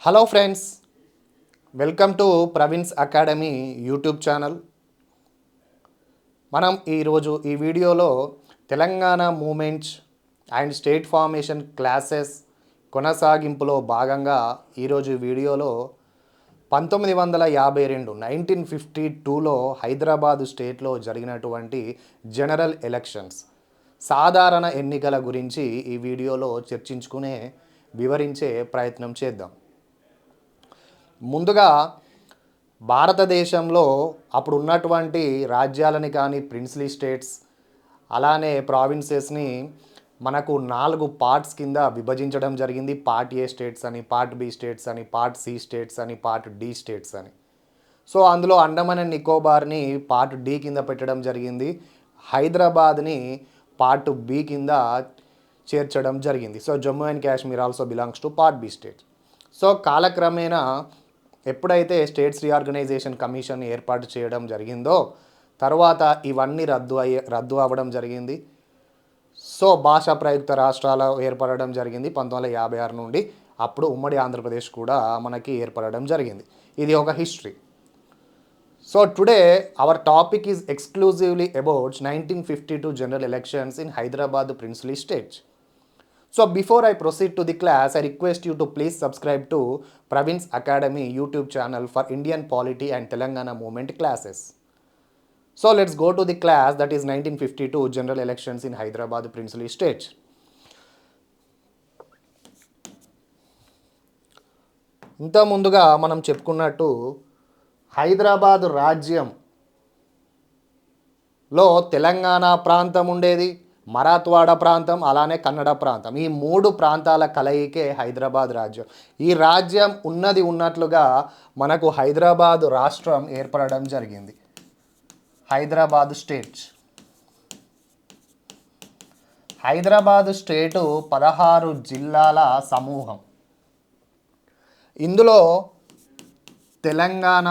Hello friends, welcome to Praveen's academy YouTube channel. మనం ఈరోజు ఈ వీడియోలో Telangana movements and state formation classes కొనసాగింపులో భాగంగా ఈరోజు వీడియోలో 1952 1952లో హైదరాబాదు స్టేట్లో జరిగినటువంటి జనరల్ ఎలక్షన్స్ సాధారణ ఎన్నికల గురించి ఈ వీడియోలో వివరించే ప్రయత్నం చేద్దాం. ముందుగా భారతదేశంలో అప్పుడు ఉన్నటువంటి రాజ్యాలని కానీ ప్రిన్స్లీ స్టేట్స్ అలానే ప్రావిన్సెస్ని మనకు 4 పార్ట్స్ కింద విభజించడం జరిగింది. పార్ట్ ఏ స్టేట్స్ అని, పార్ట్ బి స్టేట్స్ అని, పార్ట్ సి స్టేట్స్ అని, పార్ట్ డి స్టేట్స్ అని. సో అందులో అండమాన్ అండ్ నికోబార్ని పార్ట్ డి కింద పెట్టడం జరిగింది. హైదరాబాద్ని పార్ట్ బి కింద చేర్చడం జరిగింది. So Jammu and Kashmir also belongs to part B state. So కాలక్రమేణా ఎప్పుడైతే స్టేట్స్ రీఆర్గనైజేషన్ కమిషన్ ఏర్పాటు చేయడం జరిగిందో తర్వాత ఇవన్నీ రద్దు అవ్వడం జరిగింది. సో భాషా ప్రయుక్త రాష్ట్రాలు ఏర్పడడం జరిగింది 1956 నుండి. అప్పుడు ఉమ్మడి ఆంధ్రప్రదేశ్ కూడా మనకి ఏర్పడడం జరిగింది. ఇది ఒక history. So today our topic is exclusively about 1952 general elections in Hyderabad princely state. So before I proceed to the class, I request you to please subscribe to Praveen's Academy YouTube channel for Indian polity and Telangana movement classes. So let's go to the class, that is 1952 general elections in Hyderabad princely state. ఇంత ముందుగా మనం చెప్పుకున్నట్టు హైదరాబాద్ రాజ్యంలో తెలంగాణ ప్రాంతం ఉండేది, మరాఠ్వాడ ప్రాంతం, అలానే కన్నడ ప్రాంతం. ఈ 3 ప్రాంతాల కలయికే హైదరాబాద్ రాజ్యం. ఈ రాజ్యం ఉన్నట్లుగా మనకు హైదరాబాద్ రాష్ట్రం ఏర్పడడం జరిగింది. హైదరాబాద్ స్టేట్. హైదరాబాద్ స్టేటు 16 జిల్లాల సమూహం. ఇందులో Telangana,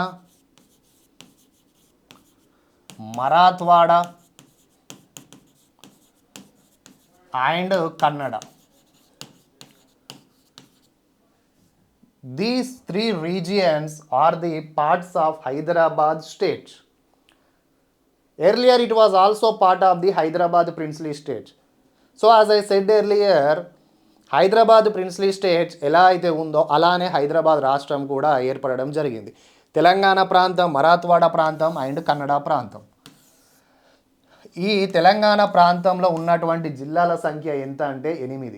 Marathwada and Kannada. These 3 regions are the parts of Hyderabad state. Earlier it was also part of the Hyderabad princely state. So as I said earlier, Hyderabad princely state ఎలా అయితే ఉందో అలానే హైదరాబాద్ రాష్ట్రం కూడా ఏర్పడడం జరిగింది. తెలంగాణ ప్రాంతం, మరాఠ్వాడ ప్రాంతం అండ్ కన్నడ ప్రాంతం. ఈ తెలంగాణ ప్రాంతంలో ఉన్నటువంటి జిల్లాల సంఖ్య ఎంత అంటే 8.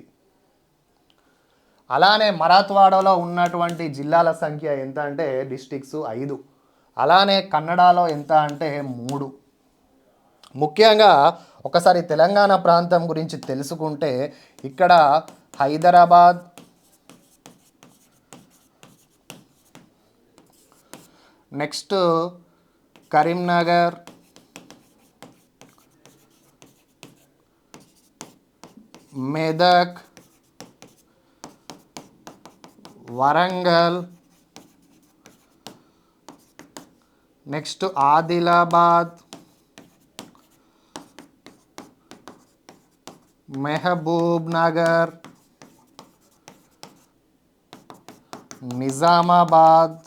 అలానే మరాఠ్వాడలో ఉన్నటువంటి జిల్లాల సంఖ్య ఎంత అంటే డిస్ట్రిక్ట్స్ 5. అలానే కన్నడలో ఎంత అంటే 3. ముఖ్యంగా ఒకసారి తెలంగాణ ప్రాంతం గురించి తెలుసుకుంటే ఇక్కడ Hyderabad, next Karimnagar, Medak, Warangal, next Adilabad, Mahabubnagar, Nizamabad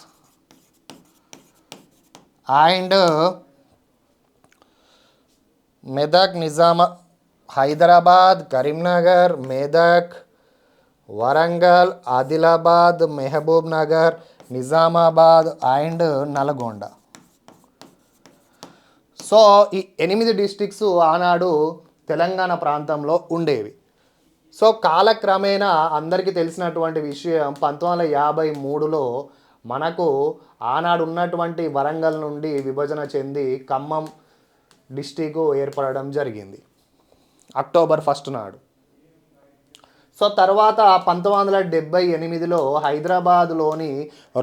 and Medak, Hyderabad, Karimnagar, Medak, Warangal, Adilabad, Mahabubnagar, Nizamabad and Nalgonda. So ఈ 8 డిస్ట్రిక్ట్స్ ఆనాడు తెలంగాణ ప్రాంతంలో ఉండేవి. సో కాలక్రమేణా అందరికీ తెలిసినటువంటి విషయం 1953లో మనకు ఆనాడు ఉన్నటువంటి వరంగల్ నుండి విభజన చెంది ఖమ్మం డిస్టిక్ ఏర్పడడం జరిగింది అక్టోబర్ 1 నాడు. సో తర్వాత 1978లో హైదరాబాదులోని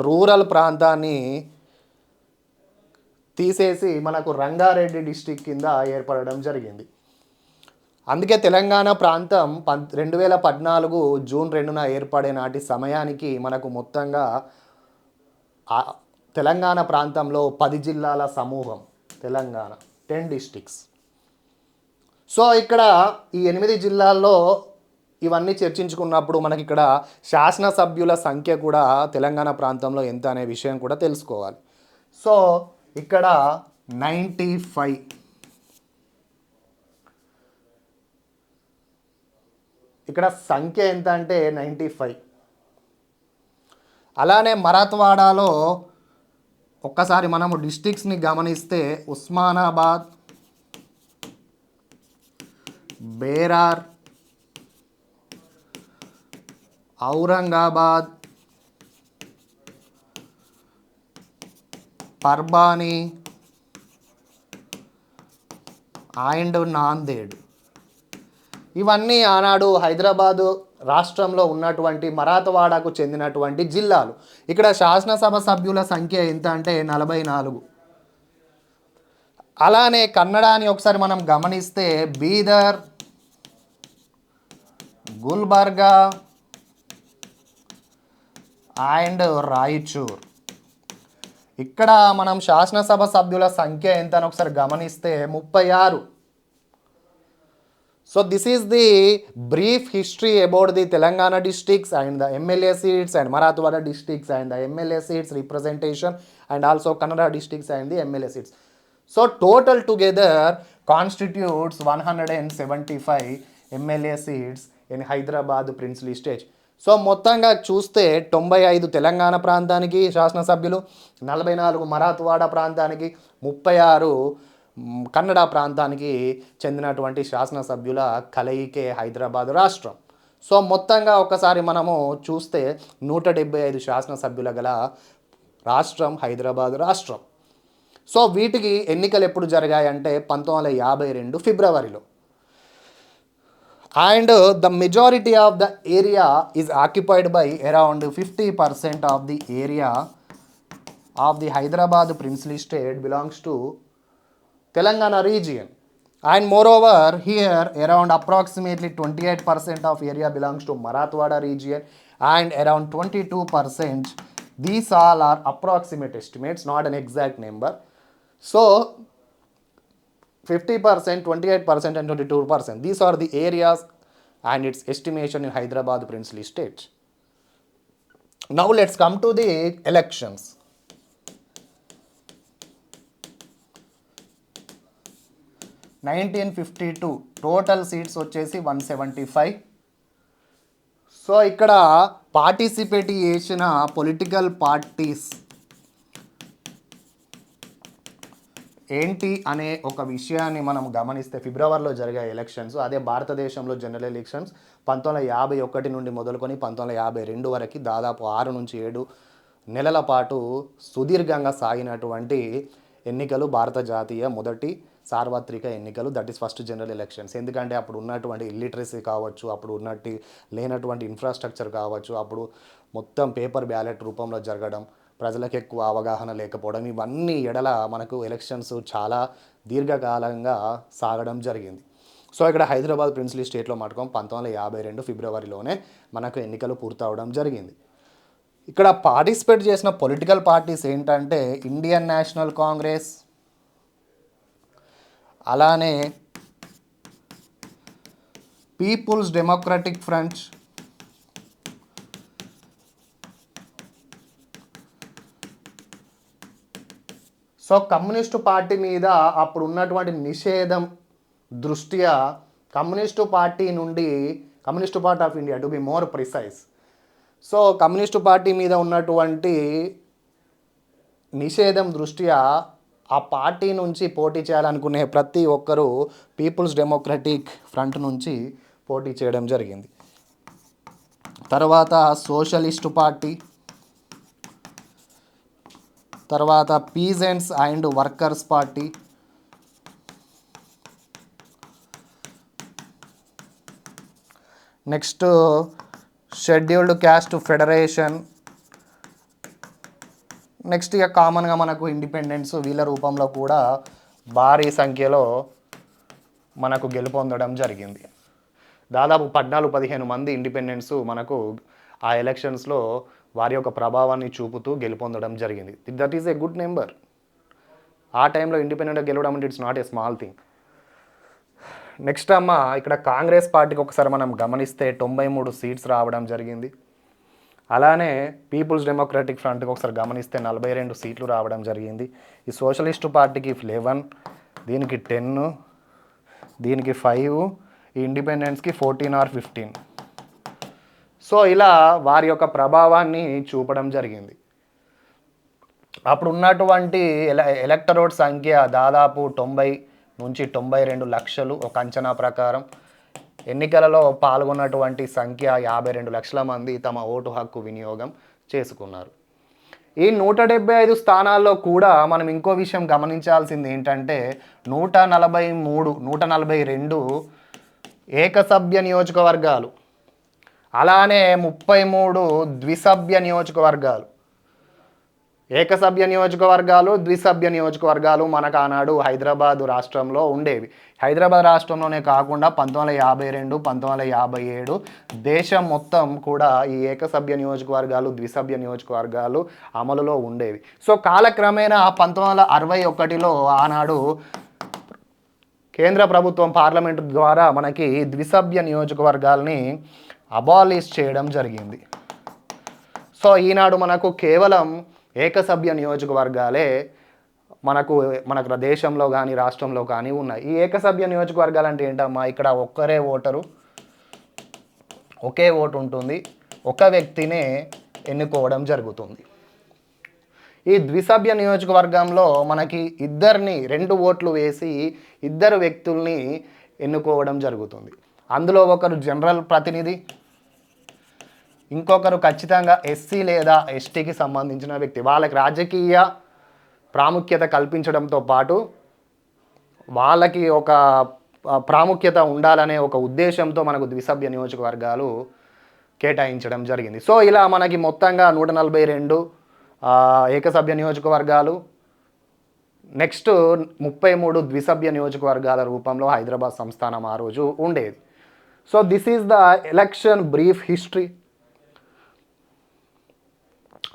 రూరల్ ప్రాంతాన్ని తీసేసి మనకు రంగారెడ్డి డిస్టిక్ కింద ఏర్పడడం జరిగింది. అందుకే తెలంగాణ ప్రాంతం 2014 జూన్ 2న ఏర్పడే నాటి సమయానికి మనకు మొత్తంగా తెలంగాణ ప్రాంతంలో 10 జిల్లాల సమూహం. తెలంగాణ 10 డిస్ట్రిక్ట్స్. సో ఇక్కడ ఈ 8 జిల్లాల్లో ఇవన్నీ చర్చించుకున్నప్పుడు మనకి ఇక్కడ శాసనసభ్యుల సంఖ్య కూడా తెలంగాణ ప్రాంతంలో ఎంత అనే విషయం కూడా తెలుసుకోవాలి. సో ఇక్కడ 95, ఇక్కడ సంఖ్య ఎంత అంటే 95. అలానే మరాఠ్వాడాలో ఒక్కసారి మనము డిస్ట్రిక్ట్స్ని గమనిస్తే ఉస్మానాబాద్, బేరార్, ఔరంగాబాద్, పర్బానీ అండ్ నాందేడ్. ఇవన్నీ ఆనాడు హైదరాబాదు రాష్ట్రంలో ఉన్నటువంటి మరాఠవాడకు చెందినటువంటి జిల్లాలు. ఇక్కడ శాసనసభ సభ్యుల సంఖ్య ఎంత అంటే 44. అలానే కన్నడాని ఒకసారి మనం గమనిస్తే బీదర్, గుల్బర్గా అండ్ రాయచూర్. ఇక్కడ మనం శాసనసభ సభ్యుల సంఖ్య ఎంత అని ఒకసారి గమనిస్తే 36. So this is the brief history about the Telangana districts and the MLA seats and Marathwada districts and the MLA seats representation and also Kannada districts and the MLA seats. So total together constitutes 175 MLA seats in Hyderabad princely state. So మొత్తంగా చూస్తే 95 తెలంగాణ ప్రాంతానికి శాసనసభ్యులు, 44 మరాఠ్వాడా ప్రాంతానికి, 36 కన్నడ ప్రాంతానికి చెందినటువంటి శాసనసభ్యుల కలయికే హైదరాబాద్ రాష్ట్రం. So మొత్తంగా ఒకసారి మనము చూస్తే 175 శాసనసభ్యుల గల రాష్ట్రం హైదరాబాద్ రాష్ట్రం. సో వీటికి ఎన్నికలు ఎప్పుడు జరిగాయంటే 1952 ఫిబ్రవరిలో. And the majority of the area is occupied by around 50% of the area of the Hyderabad princely state belongs to Telangana region. And moreover here around approximately 28% of area belongs to Marathwada region and around 22%. These all are approximate estimates, not an exact number. So 50%, 28% and 22%. These are the areas and its estimation in Hyderabad princely state. Now let's come to the elections. In 1952 total seats వచ్చేసి 175. So ఇక్కడ participate చేసిన political parties ఏంటి అనే ఒక విషయాన్ని మనం గమనిస్తే ఫిబ్రవరిలో జరిగే ఎలక్షన్స్, అదే భారతదేశంలో జనరల్ ఎలక్షన్స్ 1951 నుండి మొదలుకొని 1952 వరకు దాదాపు 6 నుంచి 7 నెలల పాటు సుదీర్ఘంగా సాగినటువంటి ఎన్నికలు భారత జాతీయ మొదటి సార్వత్రిక ఎన్నికలు, that is first general elections. ఎందుకంటే అప్పుడు ఉన్నటువంటి ఇల్లిటరసీ కావచ్చు, అప్పుడు లేనటువంటి ఇన్ఫ్రాస్ట్రక్చర్ కావచ్చు, అప్పుడు మొత్తం పేపర్ బ్యాలెట్ రూపంలో జరగడం, ప్రజలకు ఎక్కువ అవగాహన లేకపోవడం, ఇవన్నీ ఎడల మనకు ఎలక్షన్స్ చాలా దీర్ఘకాలంగా సాగడం జరిగింది. సో ఇక్కడ హైదరాబాద్ ప్రిన్స్లీ స్టేట్లో మటుకం 1952 ఫిబ్రవరిలోనే మనకు ఎన్నికలు పూర్తవడం జరిగింది. ఇక్కడ పార్టిసిపేట్ చేసిన పొలిటికల్ పార్టీస్ ఏంటంటే ఇండియన్ నేషనల్ కాంగ్రెస్, అలానే People's Democratic Front, so communist party మీద అప్పుడు ఉన్నటువంటి నిషేధం దృష్ట్యా Communist Party of India to be more precise, so communist party మీద ఉన్నటువంటి నిషేధం దృష్ట్యా ఆ పార్టీ నుంచి పోటీ చేయాలనుకునే ప్రతి ఒక్కరూ పీపుల్స్ డెమోక్రటిక్ ఫ్రంట్ నుంచి పోటీ చేయడం జరిగింది. తర్వాత సోషలిస్టు పార్టీ, తర్వాత peasants and workers party, next scheduled caste federation, next ఇక కామన్గా మనకు ఇండిపెండెన్స్, వీళ్ళ రూపంలో కూడా భారీ సంఖ్యలో మనకు గెలుపొందడం జరిగింది. దాదాపు 14-15 మంది ఇండిపెండెన్స్ మనకు ఆ ఎలక్షన్స్లో వారి యొక్క ప్రభావాన్ని చూపుతూ గెలుపొందడం జరిగింది. That is a good number. ఆ టైంలో ఇండిపెండెంట్గా గెలవడం అంటే it's not a small thing. Next అమ్మ ఇక్కడ కాంగ్రెస్ పార్టీకి ఒకసారి మనం గమనిస్తే 93 సీట్స్ రావడం జరిగింది. అలానే పీపుల్స్ డెమోక్రటిక్ ఫ్రంట్కి ఒకసారి గమనిస్తే 42 సీట్లు రావడం జరిగింది. ఈ సోషలిస్టు పార్టీకి 11, దీనికి 10, దీనికి 5, ఈ ఇండిపెండెన్స్కి 14 ఆర్ 15. సో ఇలా వారి యొక్క ప్రభావాన్ని చూపడం జరిగింది. అప్పుడు ఉన్నటువంటి ఎలక్టరోట్ సంఖ్య దాదాపు 90 నుంచి 92 లక్షలు ఒక అంచనా ప్రకారం. ఎన్నికలలో పాల్గొన్నటువంటి సంఖ్య 52 లక్షల మంది తమ ఓటు హక్కు వినియోగం చేసుకున్నారు. ఈ 175 స్థానాల్లో కూడా మనం ఇంకో విషయం గమనించాల్సింది ఏంటంటే 143, 142 ఏకసభ్య నియోజకవర్గాలు, అలానే 33 ద్విసభ్య నియోజకవర్గాలు. ఏకసభ్య నియోజకవర్గాలు, ద్విసభ్య నియోజకవర్గాలు మనకు ఆనాడు హైదరాబాద్ రాష్ట్రంలో ఉండేవి. హైదరాబాద్ రాష్ట్రంలోనే కాకుండా 1952, 1957 దేశం మొత్తం కూడా ఈ ఏకసభ్య నియోజకవర్గాలు, ద్విసభ్య నియోజకవర్గాలు అమలులో ఉండేవి. సో కాలక్రమేణా 1961లో ఆనాడు కేంద్ర ప్రభుత్వం పార్లమెంటు ద్వారా మనకి ద్విసభ్య నియోజకవర్గాల్ని అబాలిష్ చేయడం జరిగింది. సో ఈనాడు మనకు కేవలం ఏకసభ్య నియోజకవర్గాలే మనకు దేశంలో కానీ రాష్ట్రంలో కానీ ఉన్నాయి. ఈ ఏకసభ్య నియోజకవర్గాలు అంటే ఏంటమ్మా? ఇక్కడ ఒక్కరే ఓటరు, ఒకే ఓటు ఉంటుంది, ఒక వ్యక్తినే ఎన్నుకోవడం జరుగుతుంది. ఈ ద్విసభ్య నియోజకవర్గంలో మనకి 2 ఓట్లు వేసి 2 వ్యక్తుల్ని ఎన్నుకోవడం జరుగుతుంది. అందులో ఒకరు జనరల్ ప్రతినిధి, ఇంకొకరు ఖచ్చితంగా ఎస్సీ లేదా ఎస్టీకి సంబంధించిన వ్యక్తి. వాళ్ళకి రాజకీయ ప్రాముఖ్యత కల్పించడంతో పాటు వాళ్ళకి ఒక ప్రాముఖ్యత ఉండాలనే ఒక ఉద్దేశంతో మనకు ద్విసభ్య నియోజకవర్గాలు కేటాయించడం జరిగింది. సో ఇలా మనకి మొత్తంగా 142 ఏకసభ్య నియోజకవర్గాలు, నెక్స్ట్ 33 ద్విసభ్య నియోజకవర్గాల రూపంలో హైదరాబాద్ సంస్థానం ఆ రోజు ఉండేది. So this is the election brief history.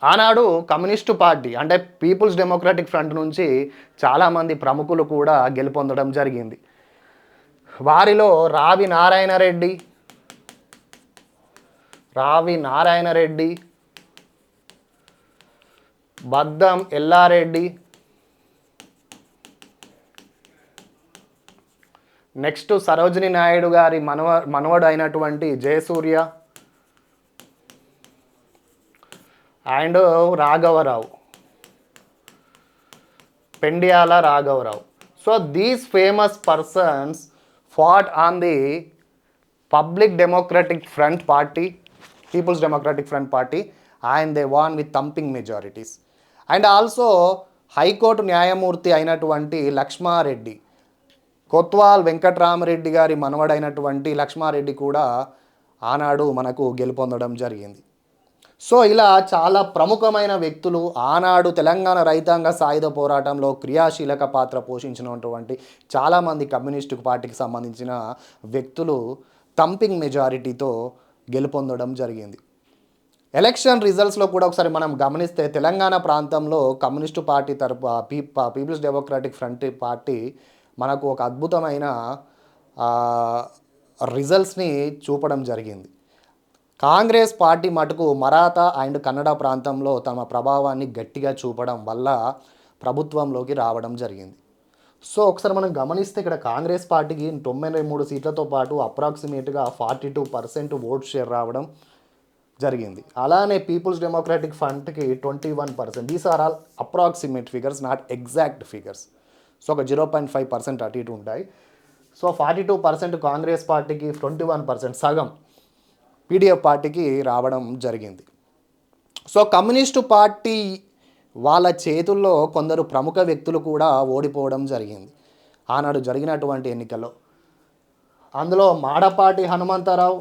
ఆనాడు కమ్యూనిస్టు పార్టీ అంటే పీపుల్స్ డెమోక్రటిక్ ఫ్రంట్ నుంచి చాలామంది ప్రముఖులు కూడా గెలుపొందడం జరిగింది. వారిలో రావి నారాయణ రెడ్డి, బద్దం ఎల్లారెడ్డి, నెక్స్ట్ సరోజిని నాయుడు గారి మనవడు అయినటువంటి జయసూర్య అండ్ రాఘవరావు, పెండియాల రాఘవరావు. So these famous persons fat on the public democratic Front party, People's Democratic Front party, and they van with thumping majorities. And also high court న్యాయమూర్తి అయినటువంటి లక్ష్మారెడ్డి, కొత్వాల్ వెంకట్రామరెడ్డి గారి మనవడైనటువంటి లక్ష్మారెడ్డి కూడా ఆనాడు మనకు గెలుపొందడం జరిగింది. సో ఇలా చాలా ప్రముఖమైన వ్యక్తులు ఆనాడు తెలంగాణ రైతాంగ సాయుధ పోరాటంలో క్రియాశీలక పాత్ర పోషించినటువంటి చాలామంది కమ్యూనిస్టు పార్టీకి సంబంధించిన వ్యక్తులు థంపింగ్ మెజారిటీతో గెలుపొందడం జరిగింది. ఎలక్షన్ రిజల్ట్స్లో కూడా ఒకసారి మనం గమనిస్తే తెలంగాణ ప్రాంతంలో communist party People's Democratic Front party మనకు ఒక అద్భుతమైన రిజల్ట్స్ని చూపడం జరిగింది. కాంగ్రెస్ పార్టీ మటుకు మరాఠా అండ్ కన్నడ ప్రాంతంలో తమ ప్రభావాన్ని గట్టిగా చూపడం వల్ల ప్రభుత్వంలోకి రావడం జరిగింది. సో ఒకసారి మనం గమనిస్తే ఇక్కడ కాంగ్రెస్ పార్టీకి 93 సీట్లతో పాటు అప్రాక్సిమేట్గా 42% ఓట్ షేర్ రావడం జరిగింది. అలానే పీపుల్స్ డెమోక్రటిక్ ఫ్రంట్కి 21%. These are all approximate figures, not exact figures. So ఒక 0.5% అటు ఇటు ఉంటాయి. సో 42% కాంగ్రెస్ పార్టీకి, 21% సగం పీడీఎఫ్ పార్టీకి రావడం జరిగింది. సో కమ్యూనిస్టు పార్టీ వాళ్ళ చేతుల్లో కొందరు ప్రముఖ వ్యక్తులు కూడా ఓడిపోవడం జరిగింది ఆనాడు జరిగినటువంటి ఎన్నికల్లో. అందులో Madapati Hanumantharao,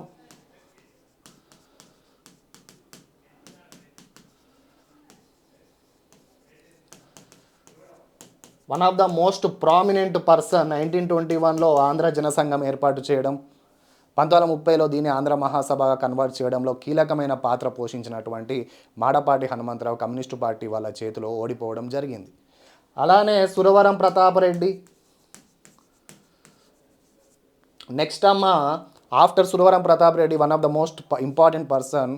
one of the most prominent person. 1921లో ఆంధ్ర జనసంఘం ఏర్పాటు చేయడం, 1930లో దీన్ని ఆంధ్ర మహాసభగా కన్వర్ట్ చేయడంలో కీలకమైన పాత్ర పోషించినటువంటి మాడపాటి హనుమంతరావు కమ్యూనిస్టు పార్టీ వాళ్ళ చేతిలో ఓడిపోవడం జరిగింది. అలానే సురవరం ప్రతాపరెడ్డి, నెక్స్ట్ అమ్మ, after Suravaram Pratap Reddy one of the most important person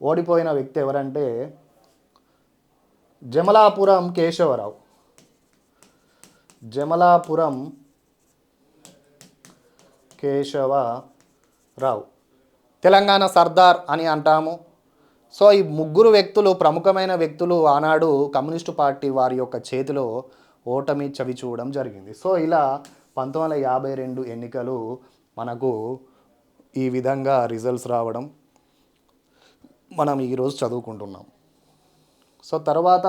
ఓడిపోయిన వ్యక్తి ఎవరంటే జమలాపురం కేశవరావు. జమలాపురం కేశవరావు తెలంగాణ సర్దార్ అని అంటాము. సో ఈ ముగ్గురు వ్యక్తులు ప్రముఖమైన వ్యక్తులు ఆనాడు కమ్యూనిస్టు పార్టీ వారి యొక్క చేతిలో ఓటమి చవి చూడడం జరిగింది. సో ఇలా 1952 ఎన్నికలు మనకు ఈ విధంగా రిజల్ట్స్ రావడం మనం ఈరోజు చదువుకుంటున్నాం. సో తర్వాత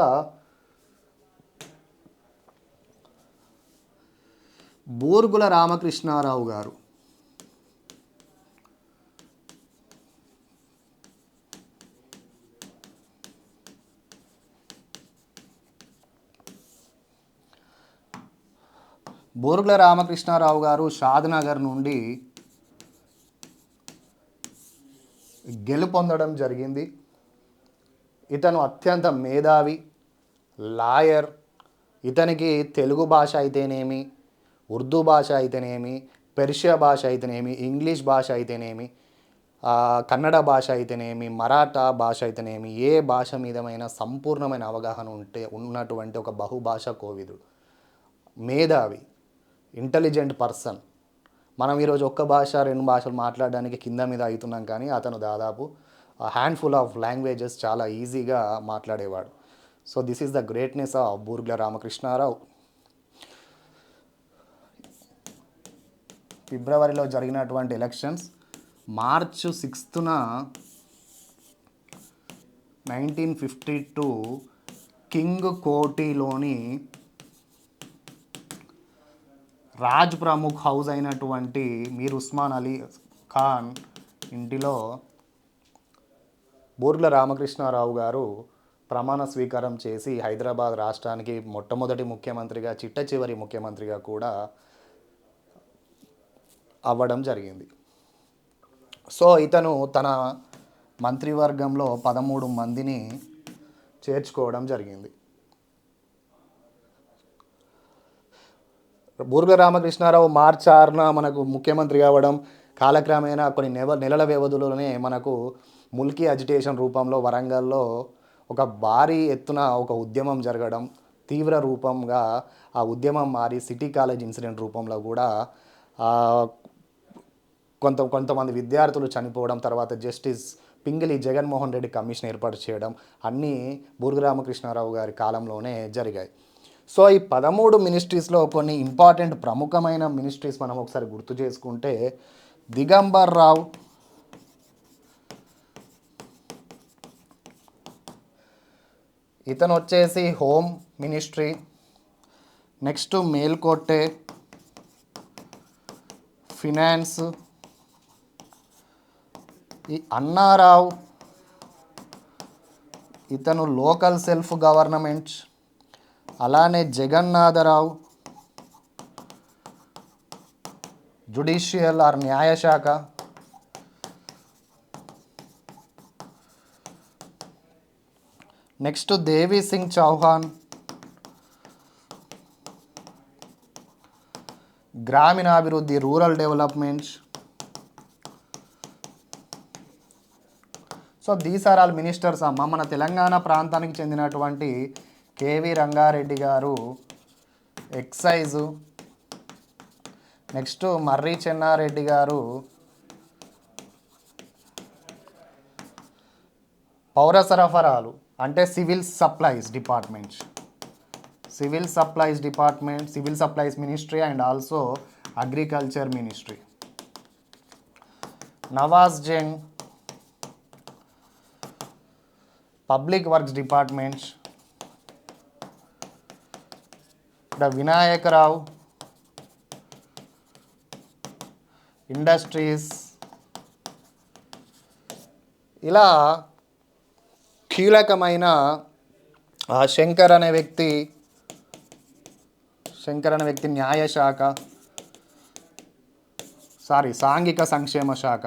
బూర్గుల రామకృష్ణారావు గారు. బూర్గుల రామకృష్ణారావు గారు షాద్నగర్ నుండి గెలుపొందడం జరిగింది. ఇతను అత్యంత మేధావి, లాయర్. ఇతనికి తెలుగు భాష అయితేనేమి, ఉర్దూ భాష అయితేనేమి, పెర్షియా భాష అయితేనేమి, ఇంగ్లీష్ భాష అయితేనేమి, కన్నడ భాష అయితేనేమి, మరాఠా భాష అయితేనేమి, ఏ భాష మీదమైన సంపూర్ణమైన అవగాహన ఉన్నటువంటి ఒక బహుభాషా కోవిదుడు, మేధావి, ఇంటెలిజెంట్ పర్సన్. మనం ఈరోజు ఒక్క భాష రెండు భాషలు మాట్లాడడానికి కింద మీద అవుతున్నాం, కానీ అతను దాదాపు హ్యాండ్ఫుల్ ఆఫ్ లాంగ్వేజెస్ చాలా ఈజీగా మాట్లాడేవాడు. So this is the greatness of Burgula Ramakrishnarao. ఫిబ్రవరిలో జరిగినటువంటి ఎలక్షన్స్, మార్చ్ 6న 1952 కింగ్ కోటిలోని రాజ్ ప్రముఖ్ హౌస్ అయినటువంటి మీర్ ఉస్మాన్ అలీ ఖాన్ ఇంటిలో బూర్గుల రామకృష్ణారావు గారు ప్రమాణ స్వీకారం చేసి హైదరాబాద్ రాష్ట్రానికి మొట్టమొదటి ముఖ్యమంత్రిగా, చిట్ట చివరి ముఖ్యమంత్రిగా కూడా అవ్వడం జరిగింది. సో ఇతను తన మంత్రివర్గంలో 13 మందిని చేర్చుకోవడం జరిగింది. బూర్గుల రామకృష్ణారావు మార్చి 6న మనకు ముఖ్యమంత్రి కావడం, కాలక్రమేణా కొన్ని నెలల వ్యవధిలోనే మనకు ముల్కీ అజిటేషన్ రూపంలో వరంగల్లో ఒక భారీ ఎత్తున ఒక ఉద్యమం జరగడం, తీవ్ర రూపంగా ఆ ఉద్యమం మారి సిటీ కాలేజ్ ఇన్సిడెంట్ రూపంలో కూడా కొంతమంది విద్యార్థులు చనిపోవడం, తర్వాత జస్టిస్ పింగిలి జగన్మోహన్ రెడ్డి కమిషన్ ఏర్పాటు చేయడం అన్నీ బూర్గుల రామకృష్ణారావు గారి కాలంలోనే జరిగాయి. సో ఈ 13 మినిస్ట్రీస్లో కొన్ని ఇంపార్టెంట్ ప్రముఖమైన మినిస్ట్రీస్ మనం ఒకసారి గుర్తు చేసుకుంటే, దిగంబర్ రావు, ఇతను వచ్చేసి home ministry. Next Melkote finance. ఈ అన్నారావు, ఇతను లోకల్ సెల్ఫ్ గవర్నమెంట్. అలానే జగన్నాథరావు జుడిషియల్ ఆర్ న్యాయశాఖ. నెక్స్ట్ దేవి సింగ్ చౌహాన్ గ్రామీణాభివృద్ధి, rural development. So these are all ministers అమ్మ. మన తెలంగాణ ప్రాంతానికి చెందినటువంటి కేవి రంగారెడ్డి గారు ఎక్సైజు. నెక్స్ట్ మర్రి చెన్నారెడ్డి గారు పౌర సరఫరాలు, అంటే civil supplies department, civil supplies ministry and also agriculture ministry. Nawaz Jung public works department. Vinayakarao industries. ఇలా కీలకమైన శంకర్ అనే వ్యక్తి న్యాయశాఖ, సాంఘిక సంక్షేమ శాఖ.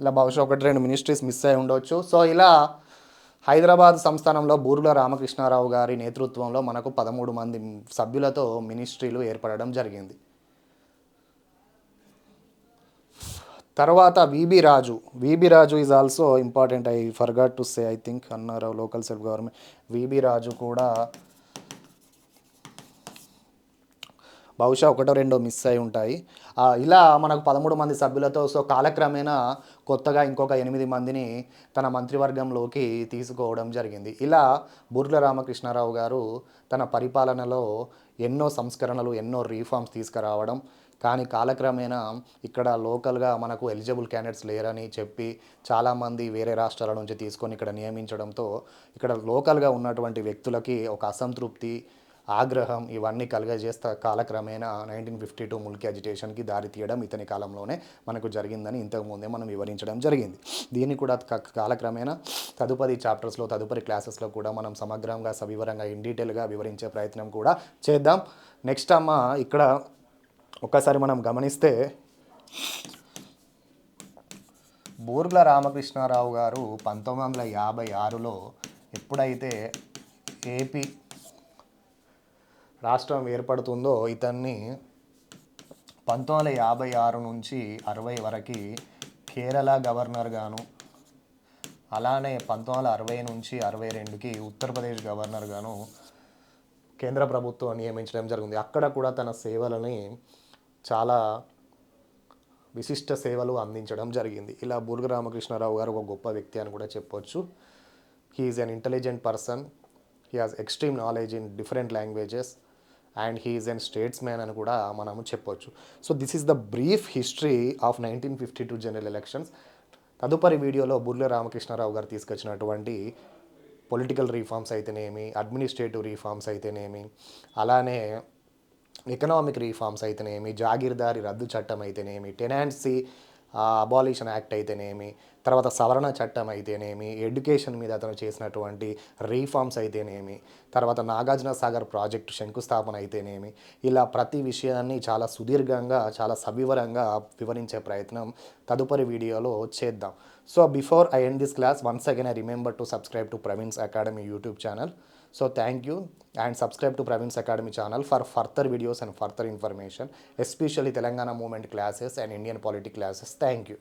ఇలా బహుశా 1-2 మినిస్ట్రీస్ మిస్ అయి ఉండవచ్చు. సో ఇలా హైదరాబాద్ సంస్థానంలో బూర్గుల రామకృష్ణారావు గారి నేతృత్వంలో మనకు 13 మంది సభ్యులతో మినిస్ట్రీలు ఏర్పడడం జరిగింది. తర్వాత VB Raju is also important. I forgot to say, I think అన్నారు local self government. VB Raju కూడా బహుశా ఒకటో రెండో మిస్ అయి ఉంటాయి. ఇలా మనకు 13 మంది సభ్యులతో కాలక్రమేణా కొత్తగా ఇంకొక 8 మందిని తన మంత్రివర్గంలోకి తీసుకోవడం జరిగింది. ఇలా బూర్గుల రామకృష్ణారావు గారు తన పరిపాలనలో ఎన్నో సంస్కరణలు, ఎన్నో రీఫార్మ్స్ తీసుకురావడం, కానీ కాలక్రమేణా ఇక్కడ లోకల్గా మనకు ఎలిజిబుల్ క్యాండిడేట్స్ లేరని చెప్పి చాలామంది వేరే రాష్ట్రాల నుంచి తీసుకొని ఇక్కడ నియమించడంతో ఇక్కడ లోకల్గా ఉన్నటువంటి వ్యక్తులకి ఒక అసంతృప్తి, ఆగ్రహం ఇవన్నీ కలుగజేస్తా కాలక్రమేణా 1952 ముల్కీ అజిటేషన్కి దారి తీయడం ఇతని కాలంలోనే మనకు జరిగిందని ఇంతకుముందే మనం వివరించడం జరిగింది. దీన్ని కూడా కాలక్రమేణా తదుపరి చాప్టర్స్లో, తదుపరి క్లాసెస్లో కూడా మనం సమగ్రంగా, సవివరంగా, ఇన్ డీటెయిల్గా వివరించే ప్రయత్నం కూడా చేద్దాం. నెక్స్ట్ ఇక్కడ ఒకసారి మనం గమనిస్తే బూర్గుల రామకృష్ణారావు గారు 1956లో ఎప్పుడైతే ఏపీ రాష్ట్రం ఏర్పడుతుందో ఇతన్ని 1956 నుంచి 60 వరకు కేరళ గవర్నర్గాను, అలానే 1960 నుంచి 62కి ఉత్తరప్రదేశ్ గవర్నర్గాను కేంద్ర ప్రభుత్వం నియమించడం జరిగింది. అక్కడ కూడా తన సేవలని చాలా విశిష్ట సేవలు అందించడం జరిగింది. ఇలా బూర్గుల రామకృష్ణారావు గారు ఒక గొప్ప వ్యక్తి అని కూడా చెప్పొచ్చు. He is an intelligent person, he has extreme knowledge in different languages and he is an states man అని కూడా మనము చెప్పొచ్చు. So this is the brief history of 1952 general elections. తదుపరి వీడియోలో బూర్గుల రామకృష్ణారావు గారు తీసుకొచ్చినటువంటి పొలిటికల్ రీఫార్మ్స్ అయితేనేమి, అడ్మినిస్ట్రేటివ్ రీఫార్మ్స్ అయితేనేమి, అలానే ఎకనామిక్ రీఫార్మ్స్ అయితేనేమి, జాగీర్దారీ రద్దు చట్టం అయితేనేమి, టెనాన్సీ అబాలిషన్ యాక్ట్ అయితేనేమి, తర్వాత సవరణ చట్టం అయితేనేమి, ఎడ్యుకేషన్ మీద అతను చేసినటువంటి రీఫార్మ్స్ అయితేనేమి, తర్వాత నాగార్జున సాగర్ ప్రాజెక్టు శంకుస్థాపన అయితేనేమి, ఇలా ప్రతి విషయాన్ని చాలా సుదీర్ఘంగా, చాలా సవివరంగా వివరించే ప్రయత్నం తదుపరి వీడియోలో చేద్దాం. So before I end this class, once again I remember to subscribe to Praveens Academy YouTube channel. So thank you, and subscribe to Praveens Academy channel for further videos and further information, especially Telangana movement classes and Indian politics classes. Thank you.